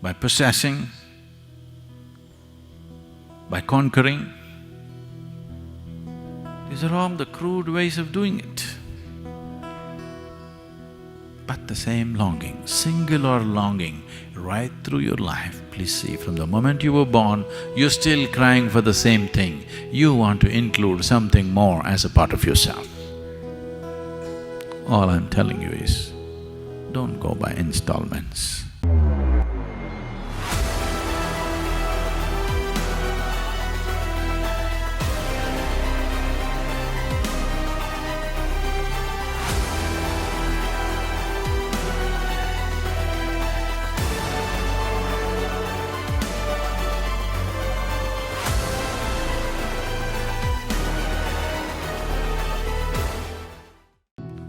by possessing, by conquering. These are all the crude ways of doing it. But the same longing, singular longing, right through your life. Please see, from the moment you were born, you're still crying for the same thing. You want to include something more as a part of yourself. All I'm telling you is, don't go by installments.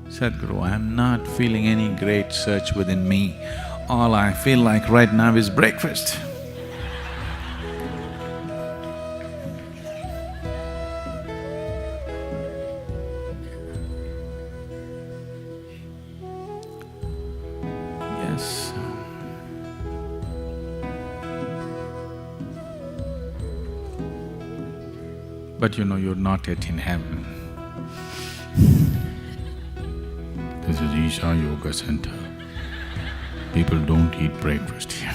Sadhguru, I am not feeling any great search within me. All I feel like right now is breakfast. Yes. But you know, you're not yet in heaven. This is Isha Yoga Center. People don't eat breakfast here.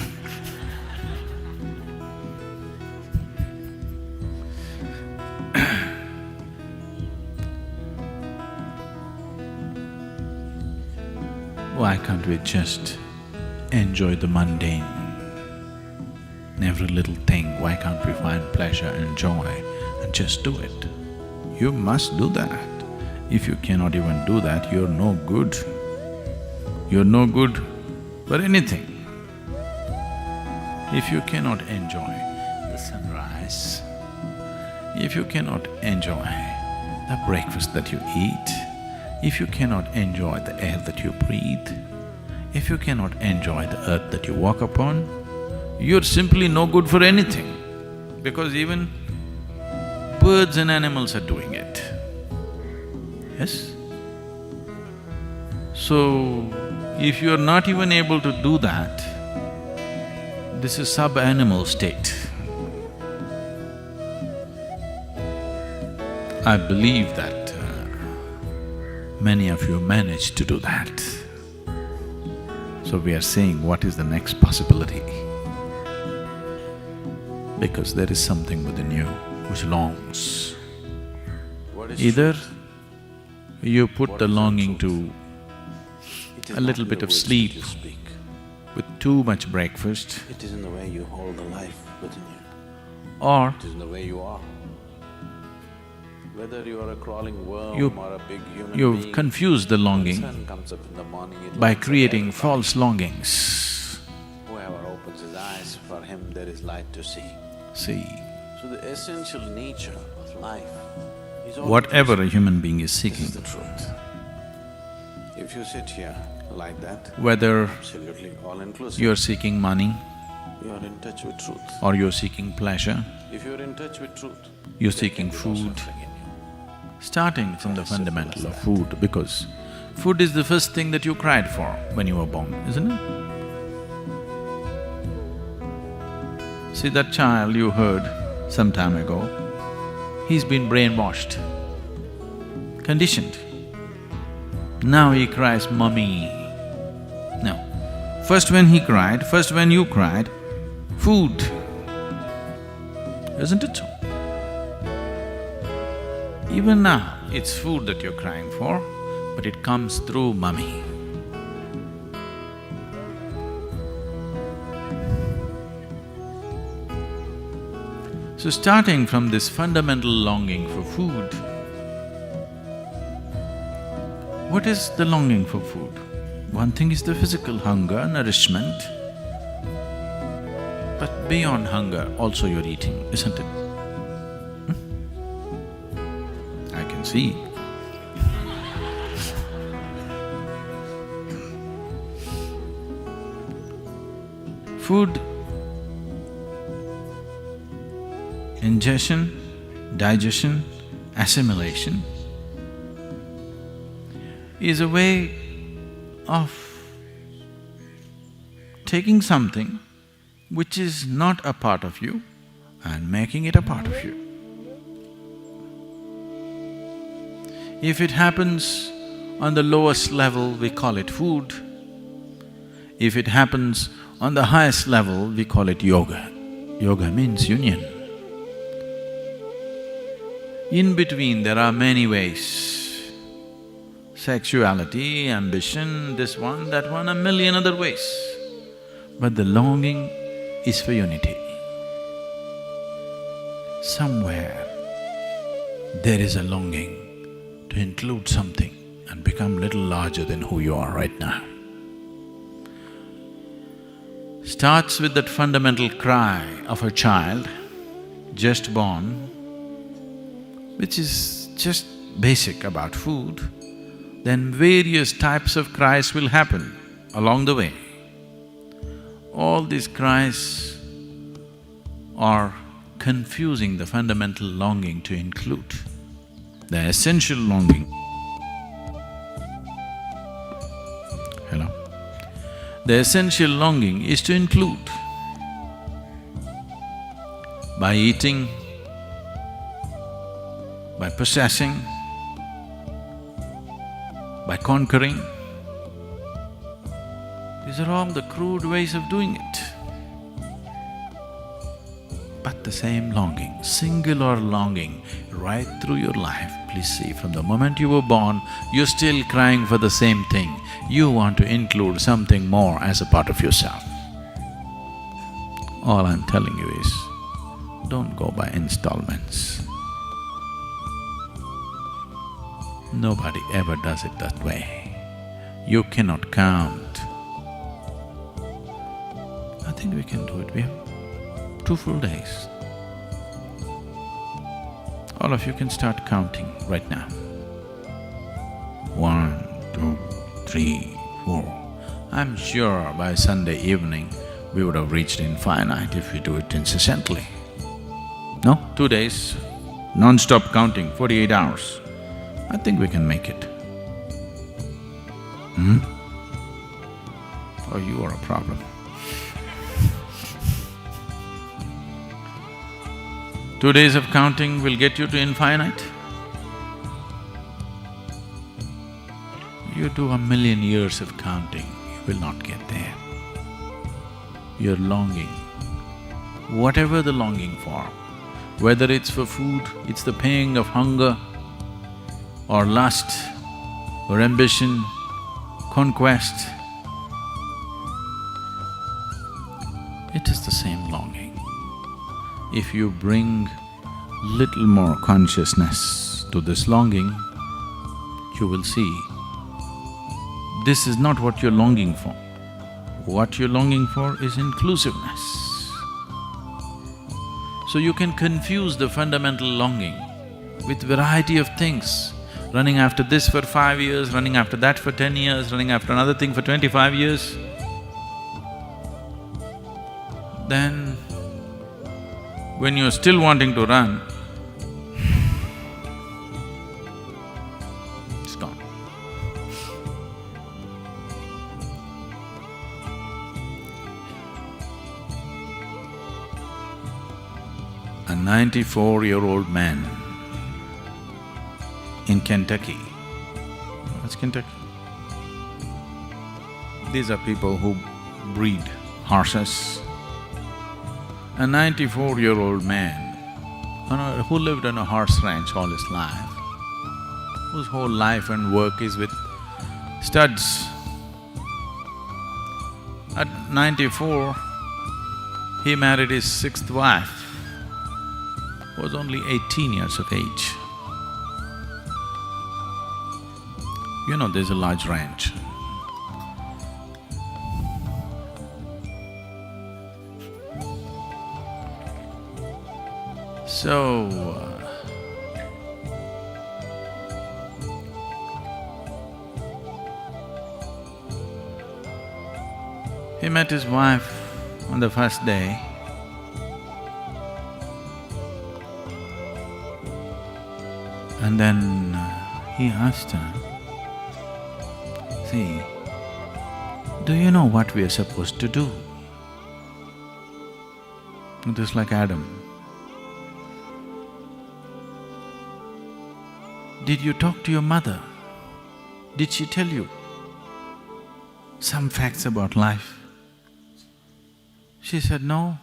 Why can't we just enjoy the mundane? In every little thing, why can't we find pleasure and joy and just do it? You must do that. If you cannot even do that, you're no good. You're no good for anything. If you cannot enjoy the sunrise, if you cannot enjoy the breakfast that you eat, if you cannot enjoy the air that you breathe, if you cannot enjoy the earth that you walk upon, you're simply no good for anything, because even birds and animals are doing it. Yes? So, if you're not even able to do that, this is sub-animal state. I believe that many of you managed to do that. So we are saying, what is the next possibility? Because there is something within you which longs. Either you put the longing to a little bit of sleep with too much breakfast. It is in the way you hold the life within you. Or it is in the way you are. Whether you are a crawling worm you, or a big human you've being, confused the longing when sun comes up in the morning, it by lights up creating everybody. false longings. Whoever opens his eyes, for him there is light to see. See, So the essential nature of life is all whatever a truth. human being is This seeking, is the truth. If you sit here like that, whether absolutely all-inclusive, you're seeking money you are in touch with truth. or you're seeking pleasure, If you're in touch with truth, you're there seeking can be no food, suffering in you. starting from the As simple fundamental as of that. food, because food is the first thing that you cried for when you were born, isn't it? See, that child you heard some time ago, he's been brainwashed, conditioned. Now he cries, "Mummy." No. First when he cried, first when you cried, food. Isn't it so? Even now, it's food that you're crying for, but it comes through mummy. So starting from this fundamental longing for food, what is the longing for food? One thing is the physical hunger, nourishment, but beyond hunger also you're eating, isn't it? I can see. Food ingestion, digestion, assimilation is a way of taking something which is not a part of you and making it a part of you. If it happens on the lowest level, we call it food. If it happens on the highest level, we call it yoga. Yoga means union. In between, there are many ways. Sexuality, ambition, this one, that one, a million other ways. But the longing is for unity. Somewhere, there is a longing to include something and become little larger than who you are right now. Starts with that fundamental cry of a child just born, which is just basic about food. Then various types of cries will happen along the way. All these cries are confusing the fundamental longing to include, the essential longing. Hello? The essential longing is to include. By eating, by possessing, by conquering. These are all the crude ways of doing it. But the same longing, singular longing, right through your life. Please see, from the moment you were born, you're still crying for the same thing. You want to include something more as a part of yourself. All I'm telling you is, don't go by installments. Nobody ever does it that way. You cannot count. I think we can do it. We have 2 full days. All of you can start counting right now. 1, 2, 3, 4. I'm sure by Sunday evening, we would have reached infinite if we do it incessantly. No? 2 days, non-stop counting, 48 hours. I think we can make it. Or you are a problem. 2 days of counting will get you to infinite. You do 1,000,000 years of counting, you will not get there. Your longing, whatever the longing for, whether it's for food, it's the pang of hunger, or lust, or ambition, conquest, it is the same longing. If you bring little more consciousness to this longing, you will see this is not what you're longing for. What you're longing for is inclusiveness. So you can confuse the fundamental longing with variety of things, running after this for 5 years, running after that for 10 years, running after another thing for 25 years. Then, when you're still wanting to run, it's gone. A 94-year-old man in Kentucky. What's Kentucky? These are people who breed horses. A 94-year-old man who lived on a horse ranch all his life, whose whole life and work is with studs. At 94, he married his 6th wife, who was only 18 years of age. You know, there's a large ranch. So, he met his wife on the first day. And then he asked her, "See, do you know what we are supposed to do?" It is like Adam. Did you talk to your mother? Did she tell you some facts about life? She said, no,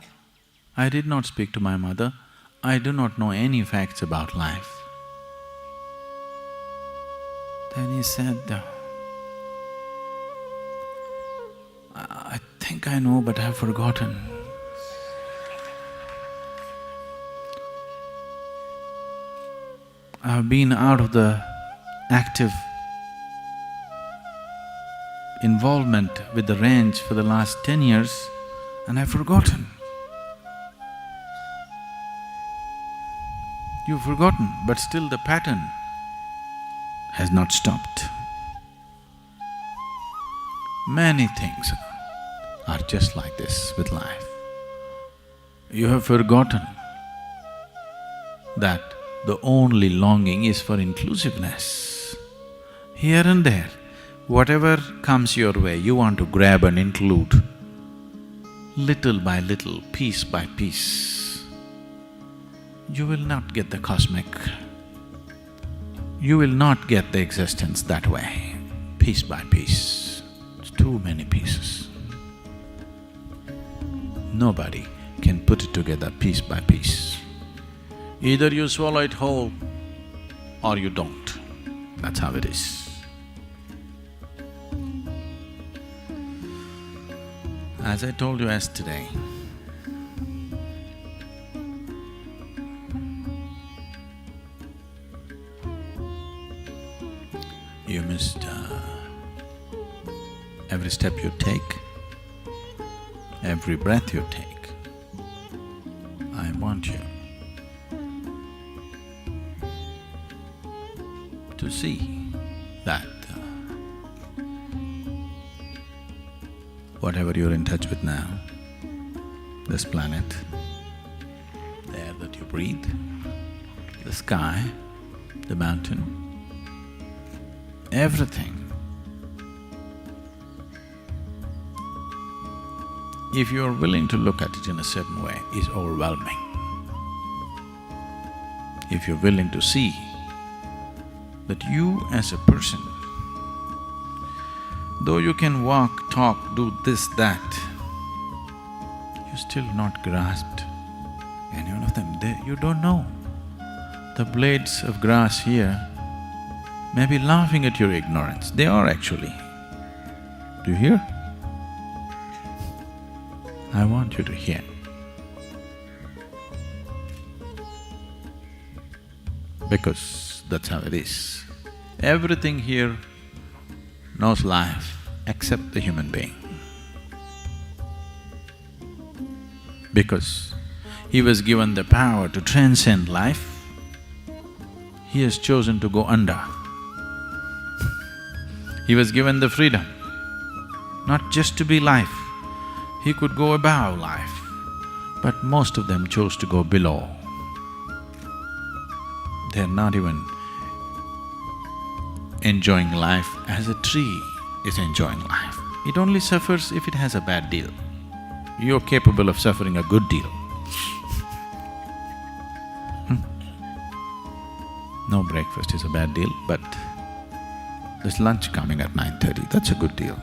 I did not speak to my mother. I do not know any facts about life. Then he said, I think I know, but I've forgotten. I've been out of the active involvement with the range for the last 10 years and I've forgotten. You've forgotten, but still the pattern has not stopped. Many things are just like this with life. You have forgotten that the only longing is for inclusiveness. Here and there, whatever comes your way, you want to grab and include, little by little, piece by piece. You will not get the cosmic, you will not get the existence that way, piece by piece. It's too many pieces. Nobody can put it together piece by piece. Either you swallow it whole or you don't. That's how it is. As I told you yesterday, you must… every step you take, every breath you take, I want you to see that whatever you're in touch with now, this planet, the air that you breathe, the sky, the mountain, everything. If you're willing to look at it in a certain way, is overwhelming. If you're willing to see that you as a person, though you can walk, talk, do this, that, you're still not grasped any one of them. You don't know. The blades of grass here may be laughing at your ignorance. They are actually. Do you hear? I want you to hear. Because that's how it is. Everything here knows life except the human being. Because he was given the power to transcend life, he has chosen to go under. He was given the freedom, not just to be life, he could go above life, but most of them chose to go below. They're not even enjoying life as a tree is enjoying life. It only suffers if it has a bad deal. You're capable of suffering a good deal. No breakfast is a bad deal, but there's lunch coming at 9:30, that's a good deal.